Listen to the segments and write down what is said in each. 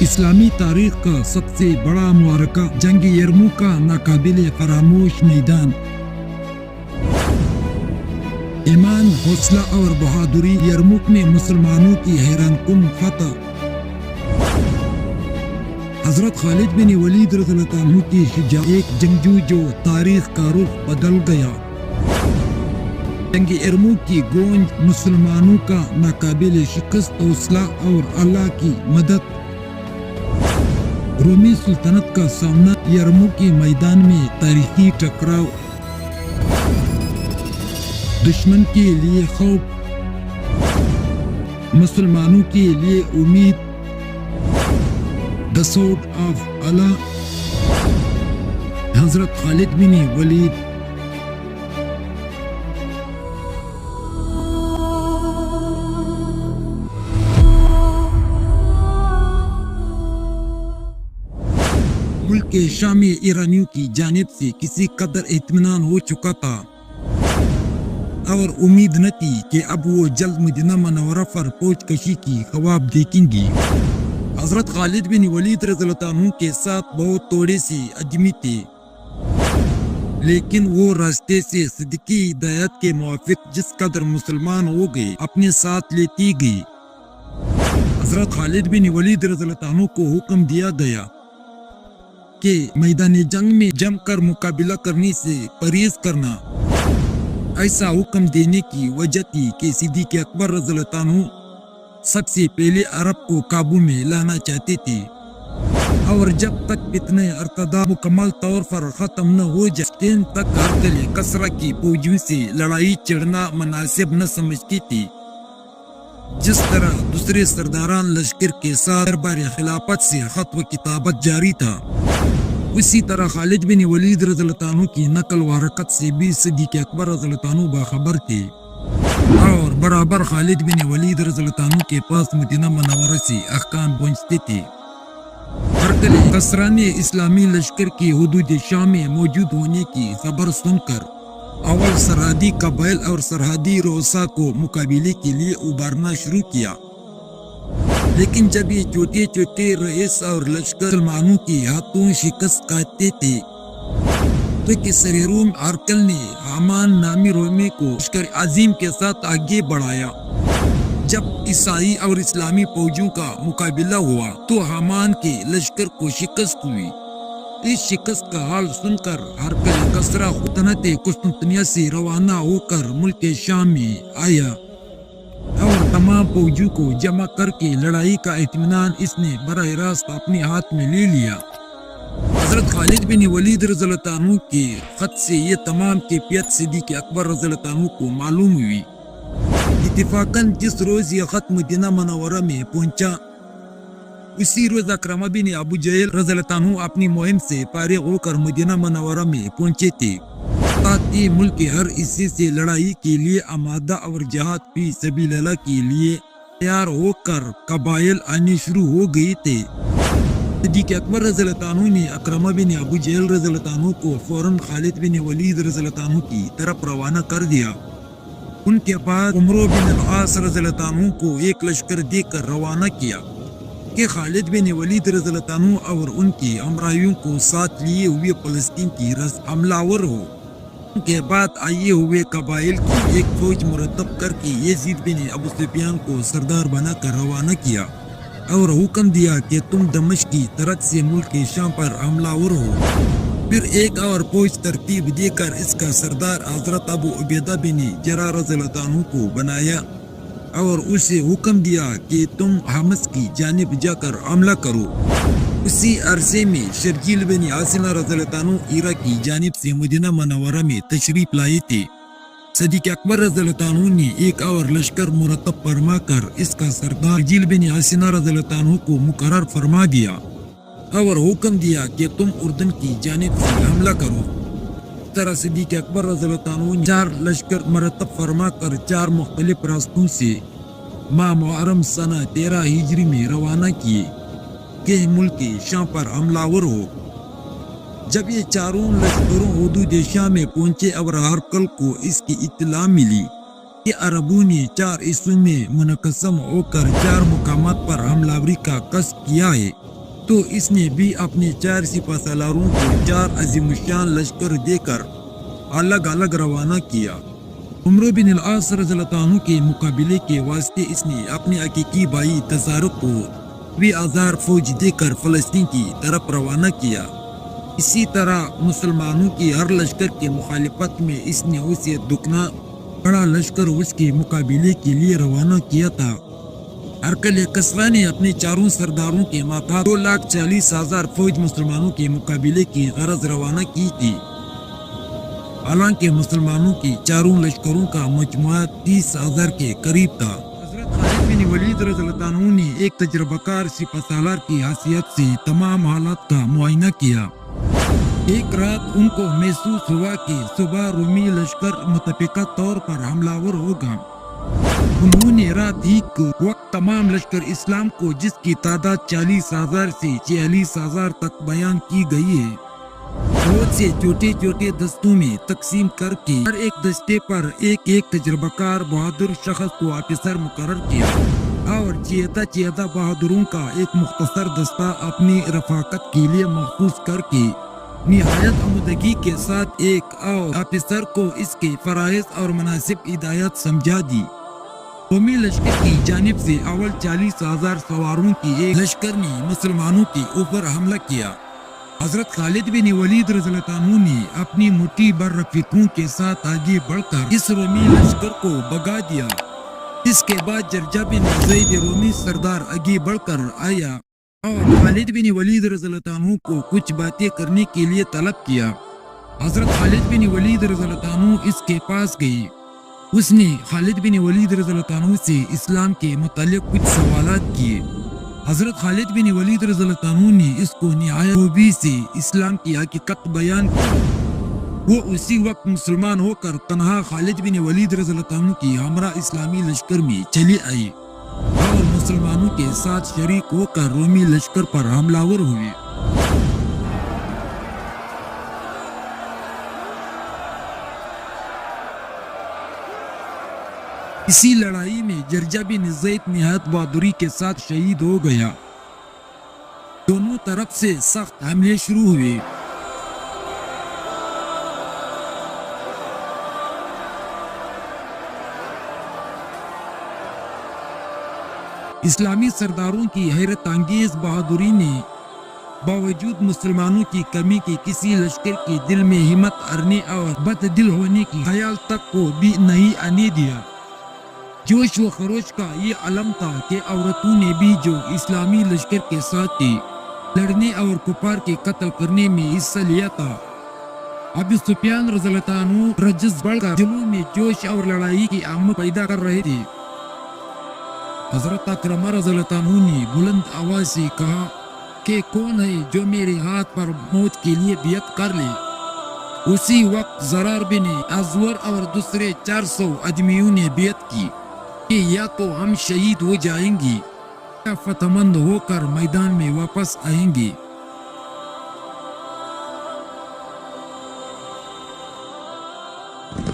اسلامی تاریخ کا سب سے بڑا معرکہ جنگ یرموک کا ناقابل فراموش میدان. ایمان، حوصلہ اور بہادری. یرموک میں مسلمانوں کی حیران کن فتح. حضرت خالد بن ولید رضی اللہ عنہ کی شجاعت، ایک جنگجو جو تاریخ کا رخ بدل گیا. جنگ یرموک کی گونج، مسلمانوں کا ناقابل شکست حوصلہ اور اللہ کی مدد. رومی سلطنت کا سامنا. یرموک کے میدان میں تاریخی ٹکراؤ. دشمن کے لیے خوف، مسلمانوں کے لیے امید. The Sword of Allah. حضرت خالد بن ولید. ملک کے شام ایرانیوں کی جانب سے کسی قدر اطمینان ہو چکا تھا اور امید نہ تھی کہ اب وہ جلد مدینہ منورہ پر فوج کشی کی خواب دیکھیں گی. حضرت خالد بن ولید رضی اللہ عنہ کے ساتھ بہت تھوڑے سے آدمی تھے، لیکن وہ راستے سے صدیقی ہدایت کے موافق جس قدر مسلمان ہو گئے اپنے ساتھ لیتی گئی. حضرت خالد بن ولید رضی اللہ عنہ کو حکم دیا گیا کہ میدان جنگ میں جم کر مقابلہ کرنے سے پرہیز کرنا. ایسا حکم دینے کی وجہ تھی کہ صدیق اکبر رضی اللہ عنہ سب سے پہلے عرب کو قابو میں لانا چاہتے تھے، اور جب تک فتنہ ارتداد مکمل طور پر ختم نہ ہو جائے تک ہرقل کسرا کی فوجوں سے لڑائی چڑھنا مناسب نہ سمجھتی تھی. جس طرح دوسرے سرداران لشکر کے ساتھ دربار خلافت سے خط و کتابت جاری تھا، اسی طرح خالد بن ولید رضی اللہ عنہ کی نقل و حرکت سے بھی صدیق اکبر رضی اللہ عنہ باخبر تھے، اور برابر خالد بن ولید رضی اللہ عنہ کے پاس مدینہ منورہ سے احکام پہنچتے تھے. ہرقل کسرا نے اسلامی لشکر کی حدود شام میں موجود ہونے کی خبر سن کر اول سرحدی قبائل اور سرحدی رؤسا کو مقابلے کے لیے ابھارنا شروع کیا. لیکن جب یہ چھوٹے چھوٹے رئیس اور لشکر مسلمانوں کے ہاتھوں شکست کھاتے تھے تو کیسر روم ہرقل نے حامان نامی رومی کو لشکر عظیم کے ساتھ آگے بڑھایا. جب عیسائی اور اسلامی فوجوں کا مقابلہ ہوا تو حامان کے لشکر کو شکست ہوئی. اس شکست کا حال سن کر ہرقل کسرا سلطنت قسطنطنیہ سے روانہ ہو کر ملک شام میں آیا اور تمام فوجوں کو جمع کر کے لڑائی کا اطمینان اس نے براہ راست اپنے ہاتھ میں لے لیا. حضرت خالد بن ولید رضی اللہ عنہ کے خط سے یہ تمام کیفیت صدیق اکبر رضی اللہ عنہ کو معلوم ہوئی. اتفاقاً جس روز یہ خط مدینہ منورہ میں پہنچا، اسی روز اکرمہ بن ابو جہل رضی اللہ عنہ اپنی مہم سے فارغ ہو کر مدینہ منورہ میں پہنچے تھے تاکہ ملک کے ہر حصے سے لڑائی کے لیے آمادہ اور جہاد فی سبیل اللہ کے لیے تیار ہو کر قبائل آنے شروع ہو گئے تھے. صدیق اکبر رضی اللہ عنہ نے اکرمہ بن ابو جہل رضی اللہ عنہ کو فوراً خالد بن ولید رضی اللہ عنہ کی طرف روانہ کر دیا. ان کے بعد عمرو بن العاص رضی اللہ عنہ کو ایک لشکر دے کر روانہ کیا کہ خالد بن ولید رضی اللہ عنہ اور ان کے ہمراہیوں کو ساتھ لیے ہوئے فلسطین کی رس حملہ آور ہو. ان کے بعد آئے ہوئے قبائل کی ایک فوج مرتب کر کے یزید بن ابو سفیان کو سردار بنا کر روانہ کیا اور حکم دیا کہ تم دمشق کی طرف سے ملک شام پر حملہ آور ہو. پھر ایک اور فوج ترتیب دے کر اس کا سردار حضرت ابو عبیدہ بن جراح رضی اللہ عنہ کو بنایا اور اسے حکم دیا کہ تم حمص کی جانب جا کر حملہ کرو. اسی عرصے میں شرجیل بن حسنہ رضی اللہ عنہ عراق کی جانب سے مدینہ منورہ میں تشریف لائے تھے. صدیق اکبر رضی اللہ عنہ نے ایک اور لشکر مرتب فرما کر اس کا سردار شرجیل بن حسنہ رضی اللہ عنہ کو مقرر فرما دیا اور حکم دیا کہ تم اردن کی جانب سے حملہ کرو. طرح صدیق اکبر رضی اللہ عنہ نے 4 لشکر مرتب فرما کر 4 مختلف راستوں سے ماہ محرم سنہ 13 ہجری میں روانہ کیے کہ ملک شام پر حملہ آور ہو. جب یہ چاروں لشکروں حدود شام میں پہنچے اور ہرقل کو اس کی اطلاع ملی کہ عربوں نے 4 حصوں میں منقسم ہو کر 4 مقامات پر حملہ آوری کا قصد کیا ہے، تو اس نے بھی اپنے 4 سپہ سالاروں کو 4 عظیم الشان لشکر دے کر الگ الگ روانہ کیا۔ عمرو بن العاص رضی اللہ عنہ کے مقابلے کے واسطے اس نے اپنے حقیقی بھائی تزارق کو 20,000 فوج دے کر فلسطین کی طرف روانہ کیا۔ اسی طرح مسلمانوں کی ہر لشکر کے مخالفت میں اس نے اسے دگنا بڑا لشکر اس کے مقابلے کے لیے روانہ کیا تھا۔ ہرقل قصوہ نے اپنے 4 سرداروں کے ماتحت 2,40,000 فوج مسلمانوں کے مقابلے کی غرض روانہ کی تھی، حالانکہ مسلمانوں کی 4 لشکروں کا مجموعہ 30,000 کے قریب تھا۔ حضرت خالد بن ولید رضی اللہ عنہ نے ایک تجربہ کار سپہ سالار کی حیثیت سے تمام حالات کا معائنہ کیا۔ ایک رات ان کو محسوس ہوا کہ صبح رومی لشکر متفقہ طور پر حملہ آور ہوگا۔ انہوں نے رات ہی کو وقت تمام لشکر اسلام کو، جس کی تعداد 40,000 سے 46,000 تک بیان کی گئی ہے، بہت سے چھوٹے چھوٹے دستوں میں تقسیم کر کے ہر ایک دستے پر ایک ایک تجربہ کار بہادر شخص کو آفیسر مقرر کیا، اور 46 بہادروں کا ایک مختصر دستہ اپنی رفاقت کے لیے مخصوص کر کے نہایت عمدگی کے ساتھ ایک اور آفیسر کو اس کے فرائض اور مناسب ہدایات سمجھا دی۔ قومی لشکر کی جانب سے اول 40,000 سواروں کی ایک لشکر نے مسلمانوں کے اوپر حملہ کیا۔ حضرت خالد بن ولید رضی اللہ عنہ نے اپنی مٹھی بھر رفیقوں کے ساتھ آگے بڑھ کر اس رومی لشکر کو بھگا دیا۔ اس کے بعد جرجہ بن زید رومی سردار آگے بڑھ کر آیا اور خالد بن ولید رضی اللہ عنہ کو کچھ باتیں کرنے کے لیے طلب کیا۔ حضرت خالد بن ولید رضی اللہ عنہ اس کے پاس گئے۔ اس نے خالد بن ولید رضی اللہ عنہ سے اسلام کے متعلق کچھ سوالات کیے۔ حضرت خالد بن ولید رضی اللہ عنہ نے اس کو نہایت خوبی سے اسلام کی حقیقت بیان کی۔ وہ اسی وقت مسلمان ہو کر تنہا خالد بن ولید رضی اللہ عنہ کی ہمراہ اسلامی لشکر میں چلے آئے اور مسلمانوں کے ساتھ شریک ہو کر رومی لشکر پر حملہ آور ہوئے۔ اسی لڑائی میں جرجہ بن زید نہایت بہادری کے ساتھ شہید ہو گیا۔ دونوں طرف سے سخت حملے شروع ہوئے۔ اسلامی سرداروں کی حیرت انگیز بہادری نے باوجود مسلمانوں کی کمی کے کسی لشکر کے دل میں ہمت ہارنے اور بد دل ہونے کی خیال تک کو بھی نہیں آنے دیا۔ جوش و خروش کا یہ علم تھا کہ عورتوں نے بھی جو اسلامی لشکر کے ساتھ تھی لڑنے اور کفار کے قتل کرنے میں حصہ لیا تھا۔ ابو سفیان رضی اللہ عنہ رجز بڑھ کر دلوں میں جوش اور لڑائی کی آمد پیدا کر رہے تھے۔ حضرت اکرمہ رضی اللہ عنہ نے بلند آواز سے کہا کہ کون ہے جو میرے ہاتھ پر موت کے لیے بیعت کر لے؟ اسی وقت زرار بن ازور اور دوسرے 400 آدمیوں نے بیعت کی کہ یا تو ہم شہید ہو جائیں گے یا فتح مند ہو کر میدان میں واپس آئیں گے۔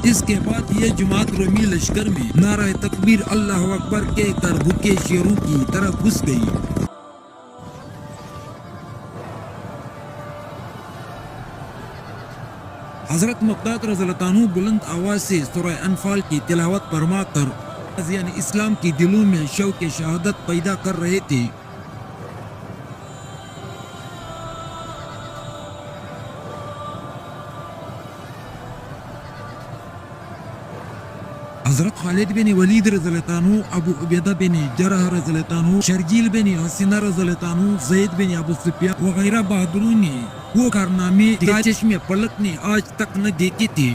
اس کے بعد یہ جماعت رومی لشکر میں نعرہ تکبیر اللہ اکبر کہہ کر بھوکے شیروں کی طرح گھس گئی۔ حضرت مقداد رضی اللہ عنہ بلند آواز سے سورہ انفال کی تلاوت فرما کر غازیان اسلام کی دلوں میں شوق شہادت پیدا کر رہے تھے۔ حضرت خالد بن ولید رضی اللہ عنہ، ابو عبیدہ بن جرح رضی اللہ عنہ، شرجیل بن حسینہ رضی اللہ عنہ، زید بن ابو سفیان وغیرہ بہادروں نے وہ کارنامے چشم پلک نے آج تک نہ دیکھے تھے۔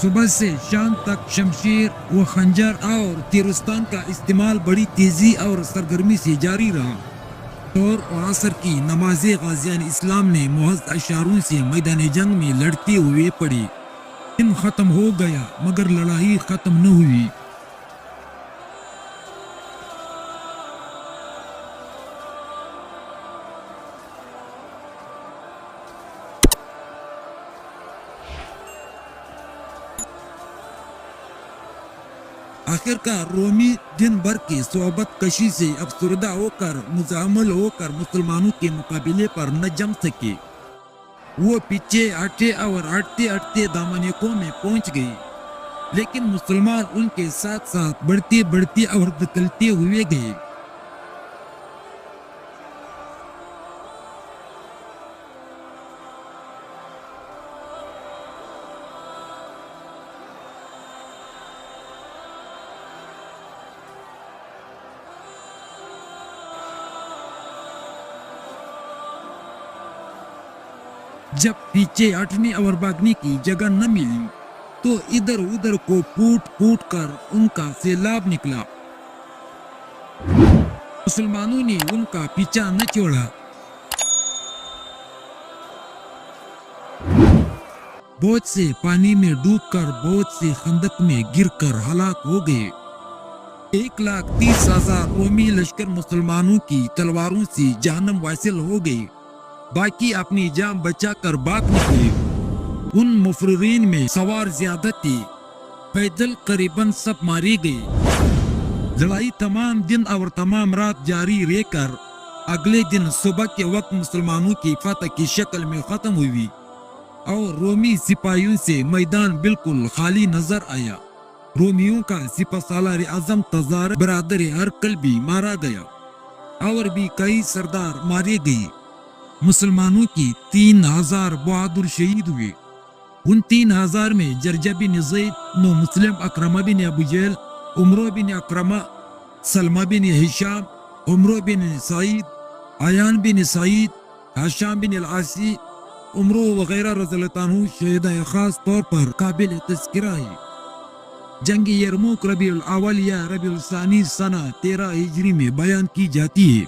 صبح سے شام تک شمشیر و خنجر اور تیرستان کا استعمال بڑی تیزی اور سرگرمی سے جاری رہا۔ اور عصر کی نماز غازیان اسلام نے محض اشاروں سے میدان جنگ میں لڑتے ہوئے پڑھی۔ دن ختم ہو گیا مگر لڑائی ختم نہ ہوئی۔ آخر کار رومی دن بھر کی صحبت کشی سے افسردہ ہو کر مزاحمل ہو کر مسلمانوں کے مقابلے پر نہ جم سکے. وہ پیچھے ہٹے اور ہٹتے ہٹتے دامنیکوں میں پہنچ گئی، لیکن مسلمان ان کے ساتھ ساتھ بڑھتے بڑھتے اور دکلتے ہوئے گئے. جب پیچھے ہٹنے اور بھاگنے کی جگہ نہ ملی تو ادھر ادھر کو پھوٹ پھوٹ کر ان کا سیلاب نکلا. مسلمانوں نے ان کا پیچھا نہ چھوڑا. بہت سے پانی میں ڈوب کر، بہت سے خندق میں گر کر ہلاک ہو گئے. 1,30,000 رومی لشکر مسلمانوں کی تلواروں سے جہنم واصل ہو گئی. باقی اپنی جان بچا کر بھاگ نکلے. ان مفررین میں سوار زیادہ تھے، پیدل قریباً سب مارے گئے. لڑائی تمام دن اور تمام رات جاری رہ کر اگلے دن صبح کے وقت مسلمانوں کی فتح کی شکل میں ختم ہوئی اور رومی سپاہیوں سے میدان بالکل خالی نظر آیا. رومیوں کا سپہ سالار اعظم تزار برادر ہرقل بھی مارا گیا اور بھی کئی سردار مارے گئے. مسلمانوں کی 3,000 بہادر شہید ہوئے. ان 3,000 میں جرجہ بن زید، نو مسلم، اکرمہ بن ابو جہل، عمرو بن اکرمہ، سلمہ بن ہشام، عمرو بن سعید، عیان بن سعید، ہشام بن العاصی، عمرو وغیرہ رضی اللہ عنہ شہداء خاص طور پر قابل تذکرہ ہے. جنگ یرموک ربیع الاول یا ربیع الثانی سنہ 13 ہجری میں بیان کی جاتی ہے.